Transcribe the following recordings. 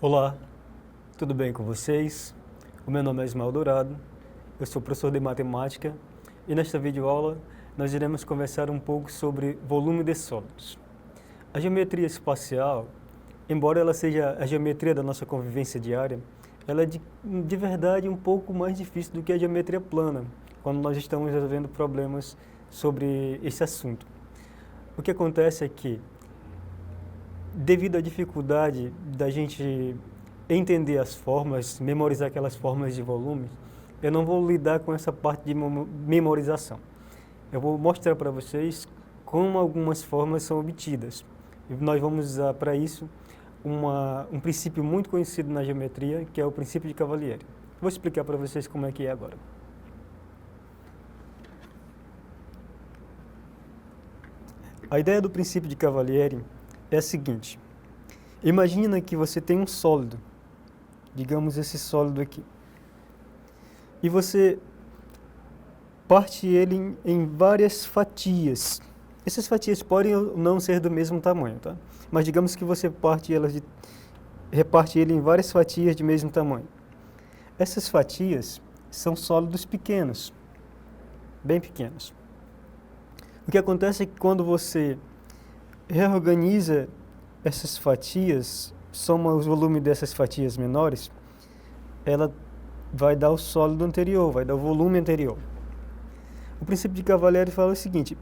Olá, tudo bem com vocês? O meu nome é Ismael Dourado, eu sou professor de matemática e nesta videoaula nós iremos conversar um pouco sobre volume de sólidos. A geometria espacial, embora ela seja a geometria da nossa convivência diária, ela é de verdade um pouco mais difícil do que a geometria plana, quando nós estamos resolvendo problemas sobre esse assunto. O que acontece é que, devido à dificuldade da gente entender as fórmulas, memorizar aquelas fórmulas de volume, eu não vou lidar com essa parte de memorização. Eu vou mostrar para vocês como algumas fórmulas são obtidas. E nós vamos usar para isso um princípio muito conhecido na geometria, que é o princípio de Cavalieri. Vou explicar para vocês como é que é agora. A ideia do princípio de Cavalieri é a seguinte: imagina que você tem um sólido, digamos esse sólido aqui, e você parte ele em várias fatias. Essas fatias podem não ser do mesmo tamanho, tá? Mas digamos que você reparte ele em várias fatias de mesmo tamanho. Essas fatias são sólidos pequenos, bem pequenos. O que acontece é que quando você reorganiza essas fatias, soma o volume dessas fatias menores, ela vai dar o sólido anterior, vai dar o volume anterior. O princípio de Cavalieri fala o seguinte: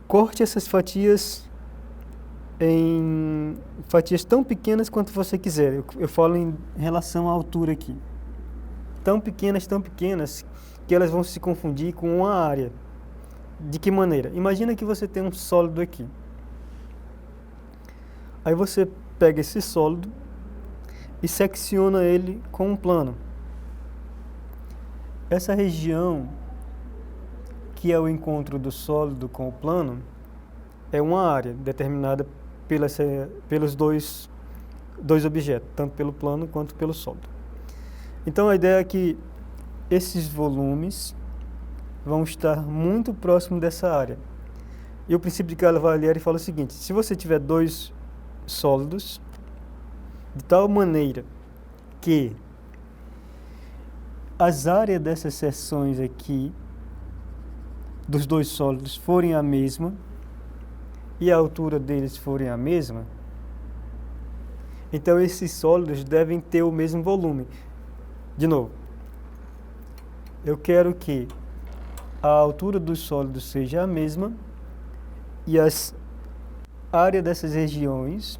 corte essas fatias em fatias tão pequenas quanto você quiser. Eu falo em relação à altura aqui. Tão pequenas que elas vão se confundir com uma área. De que maneira? Imagina que você tem um sólido aqui. Aí você pega esse sólido e secciona ele com um plano. Essa região, que é o encontro do sólido com o plano, é uma área determinada pelos dois objetos, tanto pelo plano quanto pelo sólido. Então a ideia é que esses volumes vão estar muito próximos dessa área. E o princípio de Cavalieri fala o seguinte: se você tiver dois sólidos, de tal maneira que as áreas dessas seções aqui dos dois sólidos forem a mesma e a altura deles forem a mesma, então esses sólidos devem ter o mesmo volume. De novo, eu quero que a altura dos sólidos seja a mesma e as áreas dessas regiões,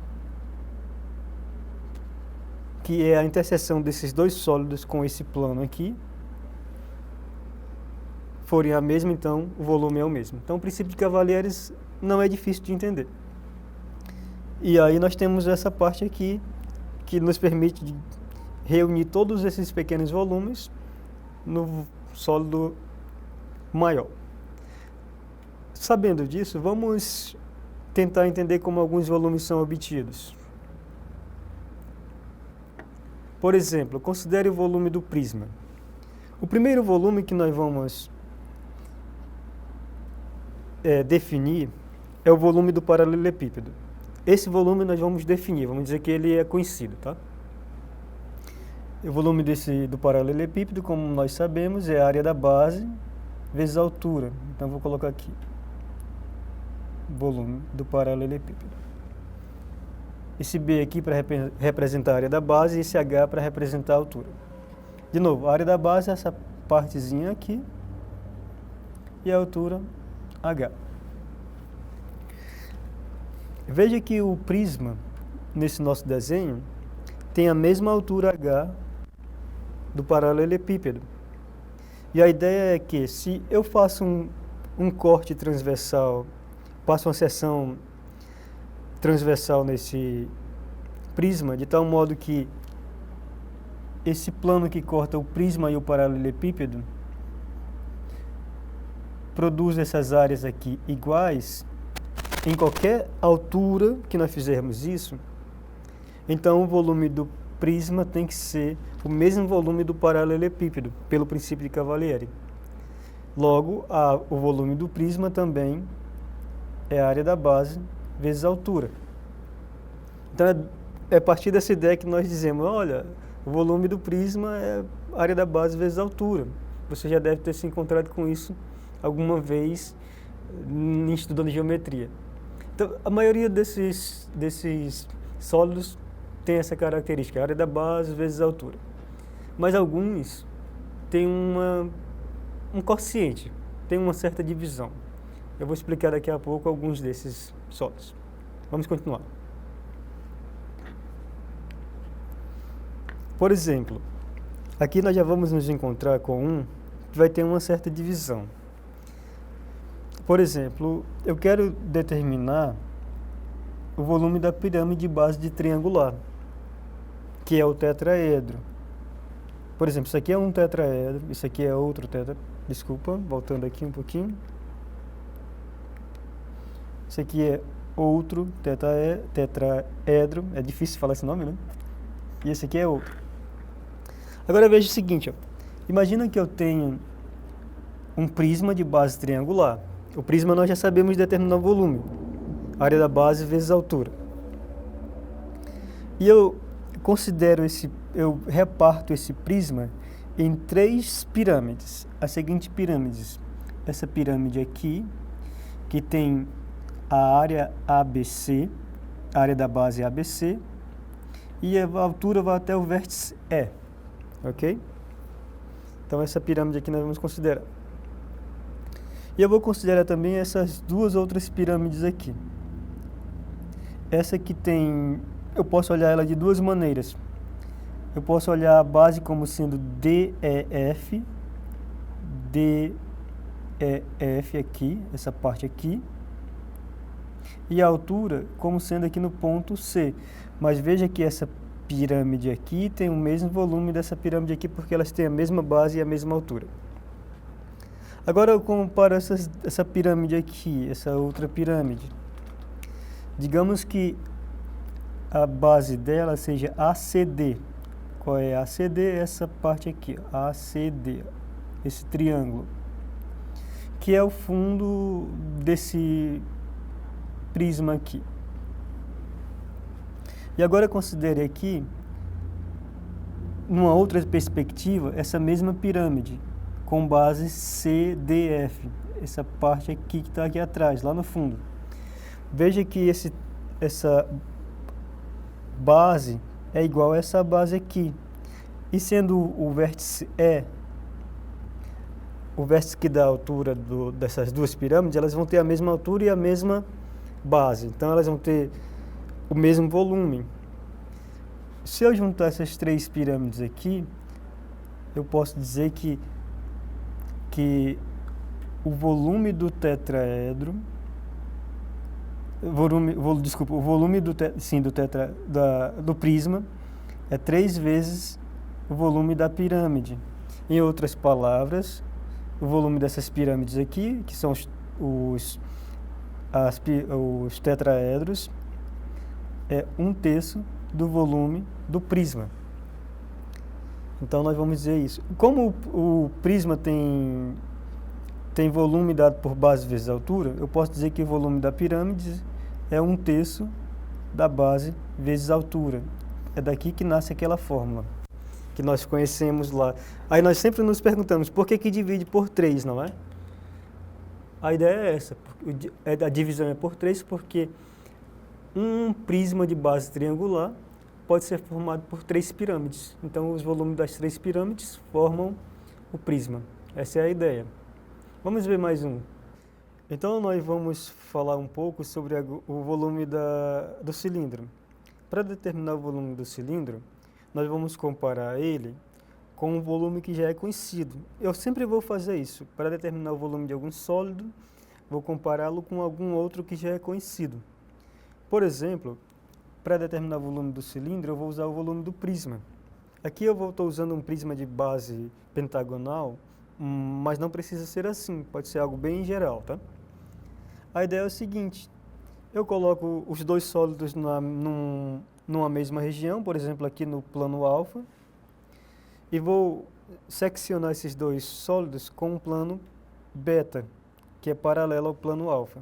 que é a interseção desses dois sólidos com esse plano aqui, forem a mesma, então o volume é o mesmo. Então o princípio de Cavalieri não é difícil de entender. E aí nós temos essa parte aqui que nos permite reunir todos esses pequenos volumes no sólido maior. Sabendo disso, vamos tentar entender como alguns volumes são obtidos. Por exemplo, considere o volume do prisma. O primeiro volume que nós vamos definir é o volume do paralelepípedo. Esse volume nós vamos definir, vamos dizer que ele é conhecido, tá? O volume do paralelepípedo, como nós sabemos, é a área da base vezes a altura. Então vou colocar aqui volume do paralelepípedo. Esse B aqui para representar a área da base e esse H para representar a altura. De novo, a área da base é essa partezinha aqui e a altura H. Veja que o prisma, nesse nosso desenho, tem a mesma altura H do paralelepípedo. E a ideia é que, se eu faço um corte transversal, passo uma seção transversal nesse prisma, de tal modo que esse plano que corta o prisma e o paralelepípedo produz essas áreas aqui iguais, em qualquer altura que nós fizermos isso, então o volume do prisma tem que ser o mesmo volume do paralelepípedo, pelo princípio de Cavalieri. Logo, o volume do prisma também é a área da base vezes a altura. Então, é a partir dessa ideia que nós dizemos, olha, o volume do prisma é a área da base vezes a altura. Você já deve ter se encontrado com isso alguma vez estudando geometria. Então, a maioria desses sólidos tem essa característica, a área da base vezes a altura. Mas alguns têm um quociente, tem uma certa divisão. Eu vou explicar daqui a pouco alguns desses sólidos. Vamos continuar. Por exemplo, aqui nós já vamos nos encontrar com um que vai ter uma certa divisão. Por exemplo, eu quero determinar o volume da pirâmide de base de triangular, que é o tetraedro. Por exemplo, isso aqui é um tetraedro, isso aqui é outro tetraedro. Desculpa, voltando aqui um pouquinho. Isso aqui é outro tetraedro, é difícil falar esse nome, né? E esse aqui é outro. Agora veja o seguinte, ó. Imagina que eu tenho um prisma de base triangular. O prisma nós já sabemos determinar o volume, área da base vezes a altura. E eu reparto esse prisma em 3 pirâmides. As seguintes pirâmides. Essa pirâmide aqui, que tem a área ABC, a área da base ABC, e a altura vai até o vértice E, ok? Então essa pirâmide aqui nós vamos considerar. E eu vou considerar também essas 2 outras pirâmides aqui. Essa aqui eu posso olhar ela de 2 maneiras. Eu posso olhar a base como sendo DEF aqui, essa parte aqui, e a altura como sendo aqui no ponto C. Mas veja que essa pirâmide aqui tem o mesmo volume dessa pirâmide aqui, porque elas têm a mesma base e a mesma altura. Agora eu comparo essa pirâmide aqui, essa outra pirâmide. Digamos que a base dela seja ACD. Qual é ACD? Essa parte aqui, ACD, esse triângulo, que é o fundo desse prisma aqui. E agora considere aqui, numa outra perspectiva, essa mesma pirâmide, com base CDF, essa parte aqui que está aqui atrás, lá no fundo. Veja que essa base é igual a essa base aqui. E sendo o vértice E, o vértice que dá a altura dessas 2 pirâmides, elas vão ter a mesma altura e a mesma base. Então elas vão ter o mesmo volume. Se eu juntar essas 3 pirâmides aqui, eu posso dizer que o volume do tetraedro, o volume do prisma é 3 vezes o volume da pirâmide. Em outras palavras, o volume dessas pirâmides aqui, que são os tetraedros, é 1/3 do volume do prisma. Então nós vamos dizer isso. Como o prisma tem volume dado por base vezes altura, eu posso dizer que o volume da pirâmide é 1/3 da base vezes altura. É daqui que nasce aquela fórmula que nós conhecemos lá. Aí nós sempre nos perguntamos, por que divide por 3, não é? A ideia é essa, a divisão é por 3 porque um prisma de base triangular pode ser formado por 3 pirâmides. Então, os volumes das 3 pirâmides formam o prisma. Essa é a ideia. Vamos ver mais um. Então, nós vamos falar um pouco sobre o volume do cilindro. Para determinar o volume do cilindro, nós vamos comparar ele com um volume que já é conhecido. Eu sempre vou fazer isso. Para determinar o volume de algum sólido, vou compará-lo com algum outro que já é conhecido. Por exemplo, para determinar o volume do cilindro, eu vou usar o volume do prisma. Aqui eu estou usando um prisma de base pentagonal, mas não precisa ser assim, pode ser algo bem geral, tá? A ideia é o seguinte, eu coloco os 2 sólidos numa mesma região, por exemplo, aqui no plano alfa, e vou seccionar esses 2 sólidos com um plano beta, que é paralelo ao plano alfa.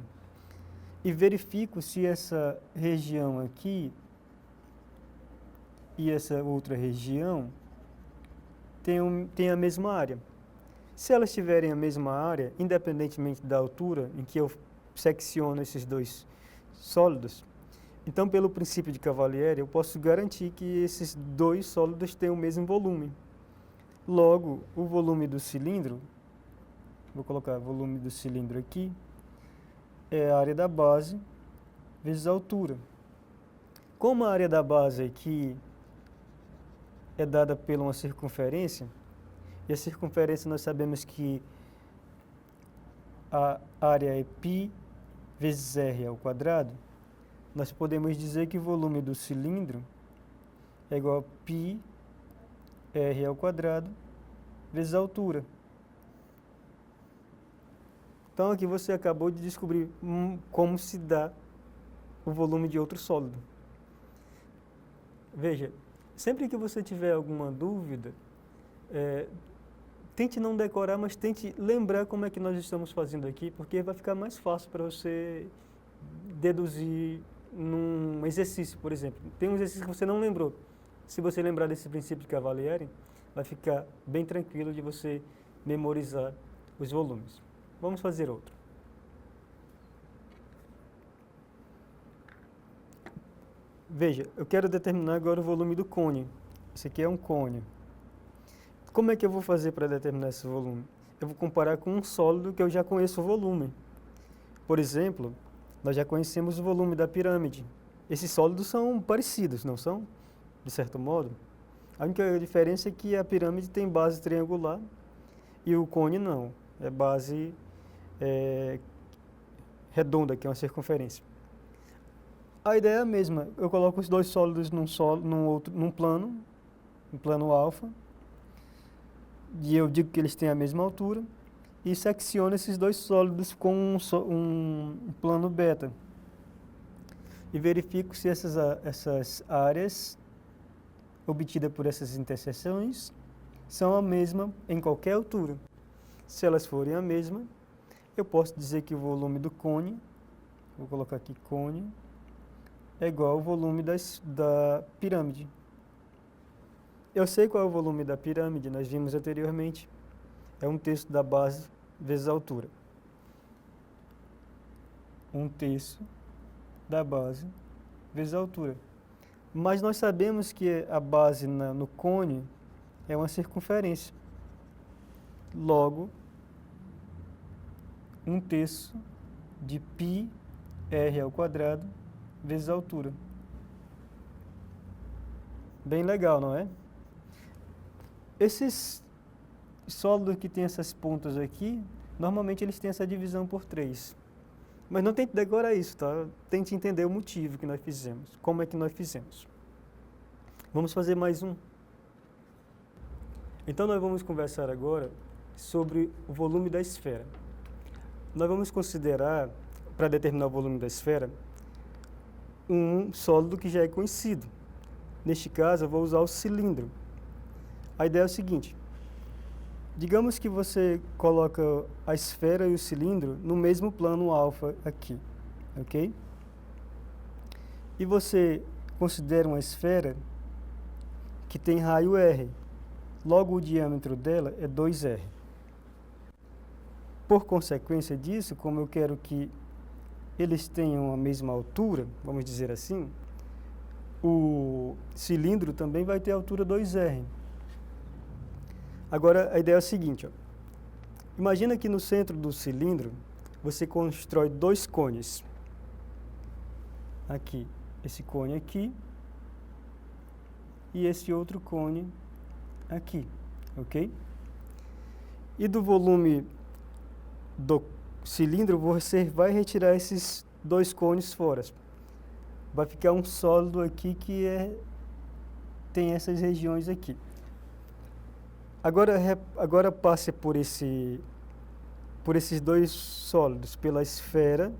E verifico se essa região aqui e essa outra região têm a mesma área. Se elas tiverem a mesma área, independentemente da altura em que eu secciono esses dois sólidos, então, pelo princípio de Cavalieri, eu posso garantir que esses dois sólidos têm o mesmo volume. Logo, o volume do cilindro, vou colocar o volume do cilindro aqui, é a área da base vezes a altura. Como a área da base aqui é dada por uma circunferência, e a circunferência nós sabemos que a área é π vezes r ao quadrado, nós podemos dizer que o volume do cilindro é igual a π r ao quadrado vezes a altura. Então aqui você acabou de descobrir como se dá o volume de outro sólido. Veja, sempre que você tiver alguma dúvida, tente não decorar, mas tente lembrar como é que nós estamos fazendo aqui, porque vai ficar mais fácil para você deduzir num exercício, por exemplo. Tem um exercício que você não lembrou. Se você lembrar desse princípio de Cavalieri, vai ficar bem tranquilo de você memorizar os volumes. Vamos fazer outro. Veja, eu quero determinar agora o volume do cone. Esse aqui é um cone. Como é que eu vou fazer para determinar esse volume? Eu vou comparar com um sólido que eu já conheço o volume. Por exemplo, nós já conhecemos o volume da pirâmide. Esses sólidos são parecidos, não são? De certo modo. A única diferença é que a pirâmide tem base triangular e o cone não. É base redonda, que é uma circunferência. A ideia é a mesma. Eu coloco os dois sólidos num plano alfa, e eu digo que eles têm a mesma altura, e secciono esses dois sólidos com um plano beta. E verifico se essas áreas obtidas por essas interseções são a mesma em qualquer altura. Se elas forem a mesma, eu posso dizer que o volume do cone, vou colocar aqui cone, é igual ao volume da pirâmide. Eu sei qual é o volume da pirâmide, nós vimos anteriormente. É 1/3 da base vezes a altura. 1/3 da base vezes a altura. Mas nós sabemos que a base no cone é uma circunferência. Logo, 1/3 de π r ao quadrado vezes a altura. Bem legal, não é? Esses sólidos que têm essas pontas aqui, normalmente eles têm essa divisão por 3. Mas não tente decorar isso, tá? Tente entender o motivo que nós fizemos, como é que nós fizemos. Vamos fazer mais um. Então nós vamos conversar agora sobre o volume da esfera. Nós vamos considerar, para determinar o volume da esfera, um sólido que já é conhecido. Neste caso, eu vou usar o cilindro. A ideia é o seguinte: digamos que você coloca a esfera e o cilindro no mesmo plano alfa aqui, ok? E você considera uma esfera que tem raio R. Logo, o diâmetro dela é 2R. Por consequência disso, como eu quero que eles tenham a mesma altura, vamos dizer assim, o cilindro também vai ter a altura 2R. Agora, a ideia é a seguinte, ó. Imagina que no centro do cilindro, você constrói dois cones. Aqui, esse cone aqui, e esse outro cone aqui, ok? E do volume do cilindro, você vai retirar esses dois cones fora. Vai ficar um sólido aqui que tem essas regiões aqui. Agora passe por esses dois sólidos, pela esfera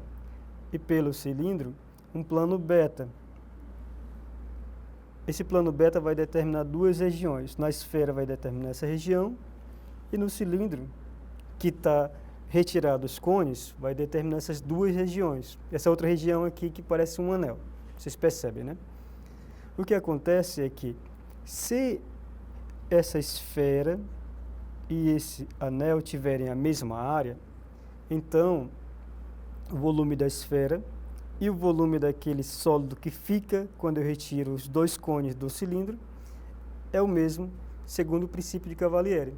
e pelo cilindro, um plano beta. Esse plano beta vai determinar duas regiões. Na esfera vai determinar essa região e no cilindro, que está retirado os cones, vai determinar essas duas regiões. Essa outra região aqui que parece um anel. Vocês percebem, né? O que acontece é que, se essa esfera e esse anel tiverem a mesma área, então o volume da esfera e o volume daquele sólido que fica quando eu retiro os dois cones do cilindro é o mesmo, segundo o princípio de Cavalieri.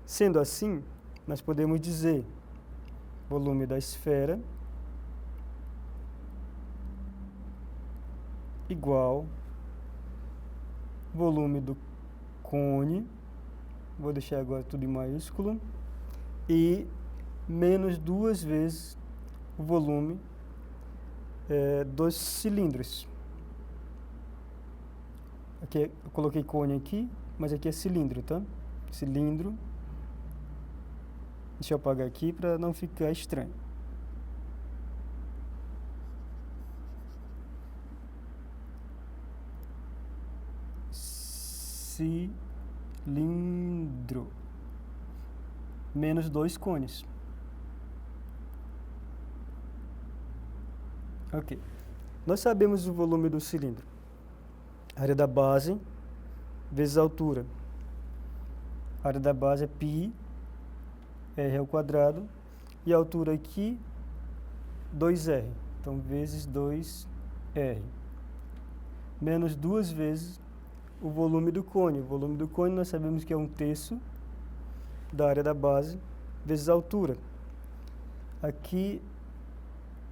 Sendo assim, nós podemos dizer volume da esfera igual volume do cone, vou deixar agora tudo em maiúsculo, e menos 2 vezes o volume dos cilindros. Aqui eu coloquei cone aqui, mas aqui é cilindro, tá? Cilindro. Deixa eu apagar aqui para não ficar estranho. Cilindro. Menos 2 cones. Ok. Nós sabemos o volume do cilindro. A área da base vezes a altura. A área da base é π r ao quadrado. E a altura aqui, 2r. Então, vezes 2r. Menos 2 vezes o volume do cone. O volume do cone nós sabemos que é 1/3 da área da base vezes a altura. Aqui,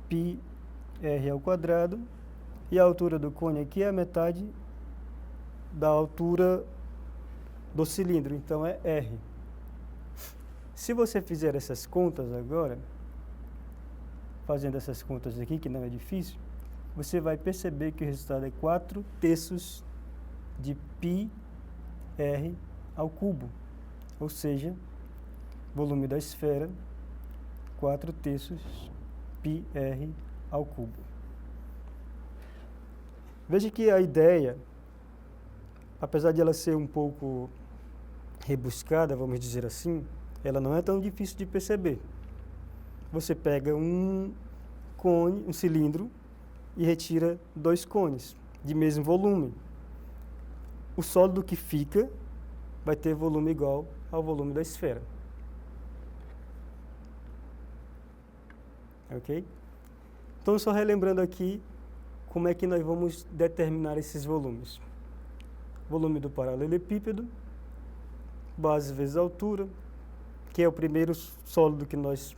π r ao quadrado. E a altura do cone aqui é a metade da altura do cilindro. Então, é r. Se você fizer essas contas agora, fazendo essas contas aqui, que não é difícil, você vai perceber que o resultado é 4/3 de π r ao cubo. Ou seja, volume da esfera, 4/3 π r ao cubo. Veja que a ideia, apesar de ela ser um pouco rebuscada, vamos dizer assim, ela não é tão difícil de perceber. Você pega um cone, um cilindro, e retira 2 cones de mesmo volume. O sólido que fica vai ter volume igual ao volume da esfera. Ok? Então, só relembrando aqui como é que nós vamos determinar esses volumes. Volume do paralelepípedo, base vezes altura, que é o primeiro sólido que nós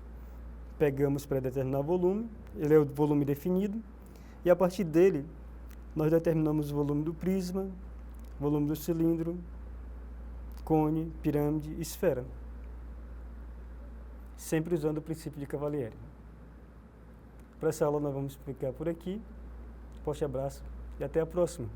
pegamos para determinar volume. Ele é o volume definido. E a partir dele, nós determinamos o volume do prisma, volume do cilindro, cone, pirâmide e esfera. Sempre usando o princípio de Cavalieri. Para essa aula nós vamos ficar por aqui. Forte abraço e até a próxima.